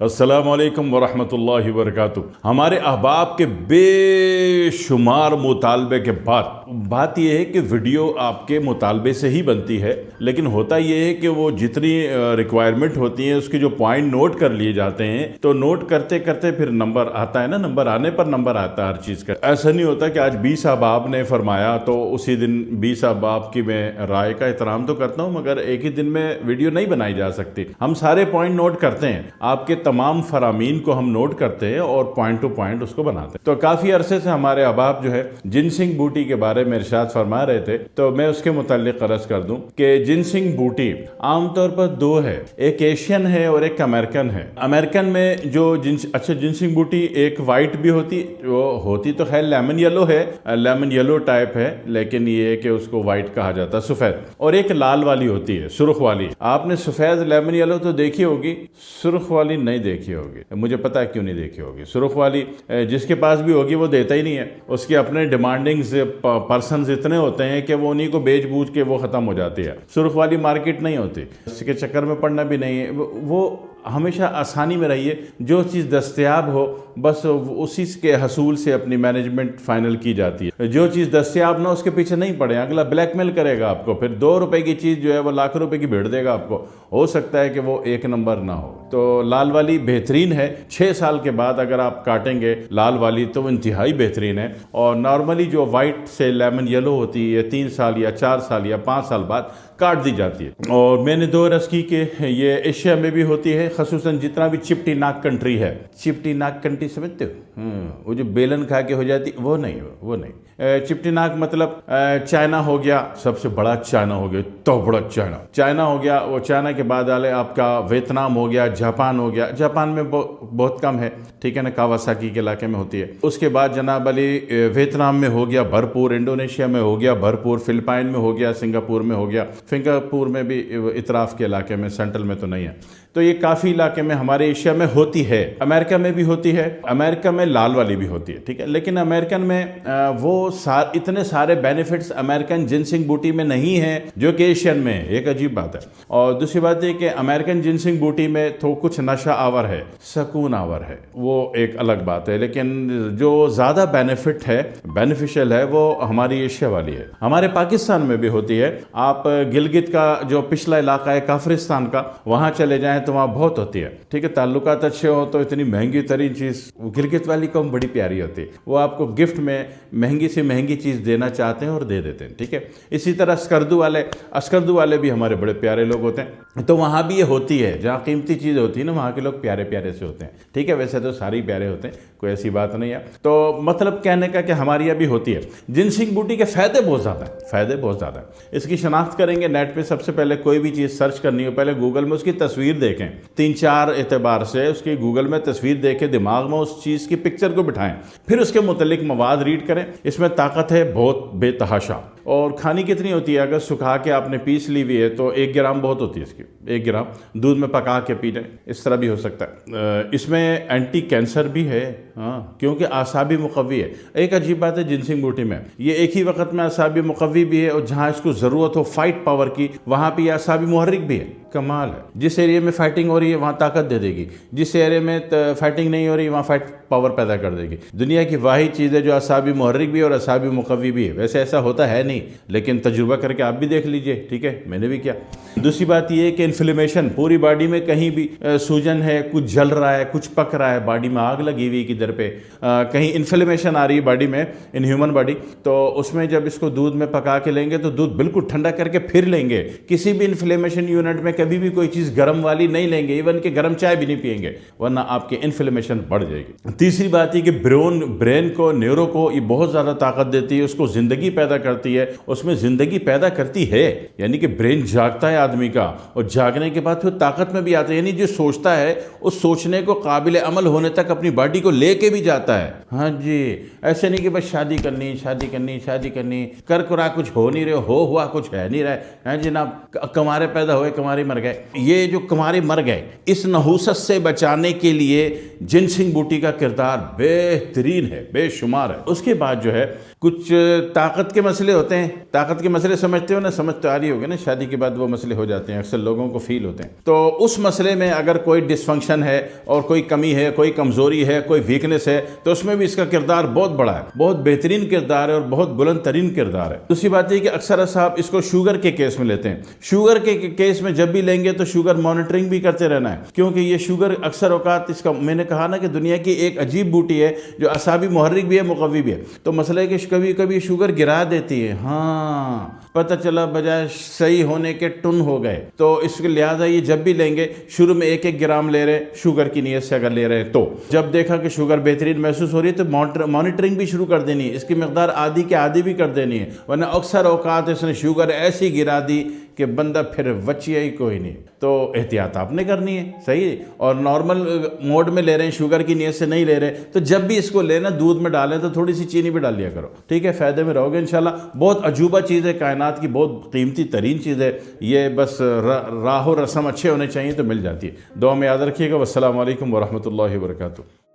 अस्सलामु अलैकुम वरहमतुल्लाहि वबरकातुहू। हमारे अहबाब के बेशुमार मुतालबे के बाद बात यह है कि वीडियो आपके मुतालबे से ही बनती है, लेकिन होता यह है कि वो जितनी रिक्वायरमेंट होती है उसके जो पॉइंट नोट कर लिए जाते हैं, तो नोट करते करते फिर नंबर आता है ना, नंबर आने पर नंबर आता है हर चीज़ का। ऐसा नहीं होता कि आज 20 अहबाब ने फरमाया तो उसी दिन 20 अहबाब की मैं राय का एहतराम तो करता हूँ, मगर एक ही दिन में वीडियो नहीं बनाई जा सकती। हम सारे पॉइंट नोट करते हैं, आपके तमाम फरामीन को हम नोट करते हैं और पॉइंट टू पॉइंट उसको बनाते हैं। तो काफ़ी अरसे से हमारे अहबाब जो है जिनसिंग बूटी के बारे में इरशाद फरमा रहे थे, तो मैं उसके मुताल्लिक अर्ज कर दूं कि जिनसिंग बूटी आमतौर पर दो है, एक एशियन है और एक अमेरिकन है। अमेरिकन में जो जिनसिंग बूटी एक वाइट भी होती तो है, लेमन येलो है, लेमन येलो टाइप है, लेकिन ये है कि उसको वाइट कहा जाता है, सफ़ेद। और एक लाल वाली होती है, सुर्ख वाली। आपने सफ़ेद लेमन येलो तो देखी होगी, सुर्ख वाली नहीं देखी होगी। मुझे पता है क्यों नहीं देखी होगी। सुर्ख वाली जिसके पास भी होगी वो देता ही नहीं है। उसके अपने डिमांडिंग पर्सन इतने होते हैं कि वो उन्हीं को बेच बूझ के वो ख़त्म हो जाती है। सुर्ख वाली मार्केट नहीं होती, इसके चक्कर में पड़ना भी नहीं है। वो हमेशा आसानी में रहिए, जो चीज़ दस्तयाब हो बस उसी के हसूल से अपनी मैनेजमेंट फाइनल की जाती है। जो चीज़ दस्तयाब ना उसके पीछे नहीं पड़े, अगला ब्लैकमेल करेगा आपको, फिर 2 रुपए की चीज़ जो है वो लाख रुपए की भेड़ देगा आपको। हो सकता है कि वो एक नंबर ना हो। तो लाल वाली बेहतरीन है, 6 साल के बाद अगर आप काटेंगे लाल वाली तो वो इंतहाई बेहतरीन है। और नॉर्मली जो वाइट से लेमन येलो होती है 3 साल या 4 साल या 5 साल बाद काट दी जाती है। और मैंने 2 रस की कि ये एशिया में भी होती है, खसूसन जितना भी चिपटी नाक कंट्री है। चिपटी नाक कंट्री समझते हो? वो जो बेलन खा के हो जाती, वो नहीं। चिपटी नाक मतलब चाइना हो गया, सबसे बड़ा चाइना हो गया, तो बड़ा चाइना हो गया। वो चाइना के बाद आले आपका वियतनाम हो गया, जापान हो गया। जापान में बहुत कम है, ठीक है ना, कावासाकी के इलाके में होती है। उसके बाद जनाब अली वियतनाम में हो गया भरपूर, इंडोनेशिया में हो गया भरपूर, फिलिपाइन में हो गया, सिंगापुर में हो गया। सिंगापुर में भी इतराफ़ के इलाके में, सेंट्रल में तो नहीं है। तो ये काफ़ी इलाके में हमारे एशिया में होती है। अमेरिका में भी होती है, अमेरिका में लाल वाली भी होती है, ठीक है। लेकिन अमेरिकन में इतने सारे बेनिफिट्स अमेरिकन जिनसिंग बूटी में नहीं है जो कि एशियन में है। एक अजीब बात है। और दूसरी बात है कि अमेरिकन जिनसिंग बूटी में तो कुछ नशा आवर है, सुकून आवर है, वो एक अलग बात है। लेकिन जो ज़्यादा बेनिफिशियल है वो हमारी एशिया वाली है। हमारे पाकिस्तान में भी होती है। आप गिलगित का जो पिछला इलाका है काफरिस्तान का, वहाँ चले जाएं तो वहाँ बहुत होती है, ठीक है। ताल्लुकात अच्छे हो तो इतनी महंगी तरीन चीज़, गिलगित वाली कौम बड़ी प्यारी होती है। वो आपको गिफ्ट में महंगी से महंगी चीज़ देना चाहते हैं और दे देते हैं, ठीक है। इसी तरह अस्करदू वाले भी हमारे बड़े प्यारे लोग होते हैं। तो वहाँ भी ये होती है, जहाँ कीमती चीज़ होती है ना, वहाँ के लोग प्यारे प्यारे से होते हैं, ठीक है। वैसे तो सारे प्यारे होते हैं, कोई ऐसी बात नहीं है। तो मतलब कहने का कि हमारे यहाँ भी होती है। जिनसिंग बूटी के फ़ायदे बहुत ज़्यादा है। इसकी शनाख्त करेंगे नेट पे, सबसे पहले कोई भी चीज़ सर्च करनी हो, पहले गूगल में उसकी तस्वीर देखें। 3-4 एतबार से उसकी गूगल में तस्वीर देखें, दिमाग में उस चीज़ की पिक्चर को बिठाएं, फिर उसके मुतल्लिक मवाद रीड करें। इसमें ताकत है बहुत बेतहाशा। और खानी कितनी होती है, अगर सुखा के आपने पीस ली हुई है तो 1 ग्राम बहुत होती है इसकी। 1 ग्राम दूध में पका के पी लें, इस तरह भी हो सकता है। इसमें एंटी कैंसर भी है, हाँ, क्योंकि आसाबी मुकव्वी है। एक अजीब बात है जिनसिंग बूटी में, ये एक ही वक्त में आसाबी मुकव्वी भी है और जहाँ इसको ज़रूरत हो फाइट पावर की, वहाँ पे आसाबी मुहर्रिक भी है। कमाल है। जिस एरिया में फाइटिंग हो रही है वहाँ ताकत दे देगी, जिस एरिया में फाइटिंग नहीं हो रही वहाँ फाइट पावर पैदा कर देगी। दुनिया की वाहिद चीज़ है जो आसाबी मुहर्रिक भी है और आसाबी मुकव्वी भी है। वैसे ऐसा होता है नहीं, लेकिन तजुर्बा करके आप भी देख लीजिए, ठीक है, मैंने भी किया। दूसरी बात यह है कि इन्फ्लेमेशन, पूरी बॉडी में कहीं भी सूजन है, कुछ जल रहा है, कुछ पक रहा है, बॉडी में आग लगी हुई किधर पे, कहीं इन्फ्लेमेशन आ रही है बॉडी में, इन ह्यूमन बॉडी, तो उसमें जब इसको दूध में पका के लेंगे तो दूध बिल्कुल ठंडा करके फिर लेंगे। किसी भी इन्फ्लेमेशन यूनिट में कभी भी कोई चीज़ गर्म वाली नहीं लेंगे, इवन कि गर्म चाय भी नहीं पियेंगे, वरना आपकी इन्फ्लेमेशन बढ़ जाएगी। तीसरी बात है कि ब्रेन को, न्यूरो को ये बहुत ज़्यादा ताकत देती है, उसको ज़िंदगी पैदा करती है, उसमें ज़िंदगी पैदा करती है। यानी कि ब्रेन जागता है आदमी का, और जागने के बाद फिर ताकत में भी आता है। यानी जो सोचता है उस सोचने को काबिल अमल होने तक अपनी बॉडी को लेके भी जाता है। हाँ जी, ऐसे नहीं कि बस शादी करनी कर कुरा कुछ हो नहीं रहे, हुआ कुछ है नहीं रहा है जनाब। कमारे पैदा हुए, कमारे मर गए। ये जो कमारे मर गए, इस नहूसत से बचाने के लिए जिनसिंग बूटी का किरदार बेहतरीन है, बेशुमार है। उसके बाद जो है कुछ ताकत के मसले होते हैं। ताकत के मसले समझते हो ना, समझ तो आ रही होगी ना, शादी के बाद वो मसले हो जाते हैं, अक्सर लोगों को फील होते हैं। तो उस मसले में अगर कोई डिसफंक्शन है और कोई कमी है, कोई कमज़ोरी है, कोई वीकनेस है, तो उसमें भी इसका किरदार बहुत बड़ा है, बहुत बेहतरीन किरदार है और बहुत बुलंद तरीन किरदार है। दूसरी बात यह कि अक्सर साहब इसको शुगर के केस में लेते हैं। शुगर के केस में जब भी लेंगे तो शुगर मॉनिटरिंग भी करते रहना है, क्योंकि ये शुगर अक्सर औकात, इसका मैंने कहा ना कि दुनिया की एक अजीब बूटी है जो असाबी मुहर्रिक भी है, मुकव्वी भी है। तो मसला है कि कभी कभी शुगर गिरा देती है, हाँ पता चला बजाय सही होने के टुन हो गए। तो इसके लिहाजा ये जब भी लेंगे शुरू में 1-1 ग्राम ले रहे, शुगर की नीयत से अगर ले रहे हैं, तो जब देखा कि शुगर बेहतरीन महसूस हो रही है तो मॉनिटरिंग भी शुरू कर देनी है, इसकी मकदार आधी के आधी भी कर देनी है, वरना अक्सर औकात इसने शुगर ऐसी गिरा दी कि बंदा फिर बचिया ही कोई नहीं। तो एहतियात आपने करनी है, सही है। और नॉर्मल मोड में ले रहे हैं, शुगर की नीयत से नहीं ले रहे, तो जब भी इसको लेना दूध में डालें तो थोड़ी सी चीनी भी डाल लिया करो, ठीक है, फ़ायदे में रहोगे इंशाल्लाह। बहुत अजूबा चीज़ है, कायनात की बहुत कीमती तरीन चीज़ है ये, बस राह रस्म अच्छे होने चाहिए तो मिल जाती है। दुआ में याद रखिएगा। वस्सलामु अलैकुम वरहमतुल्लाहि वबरकातुहू।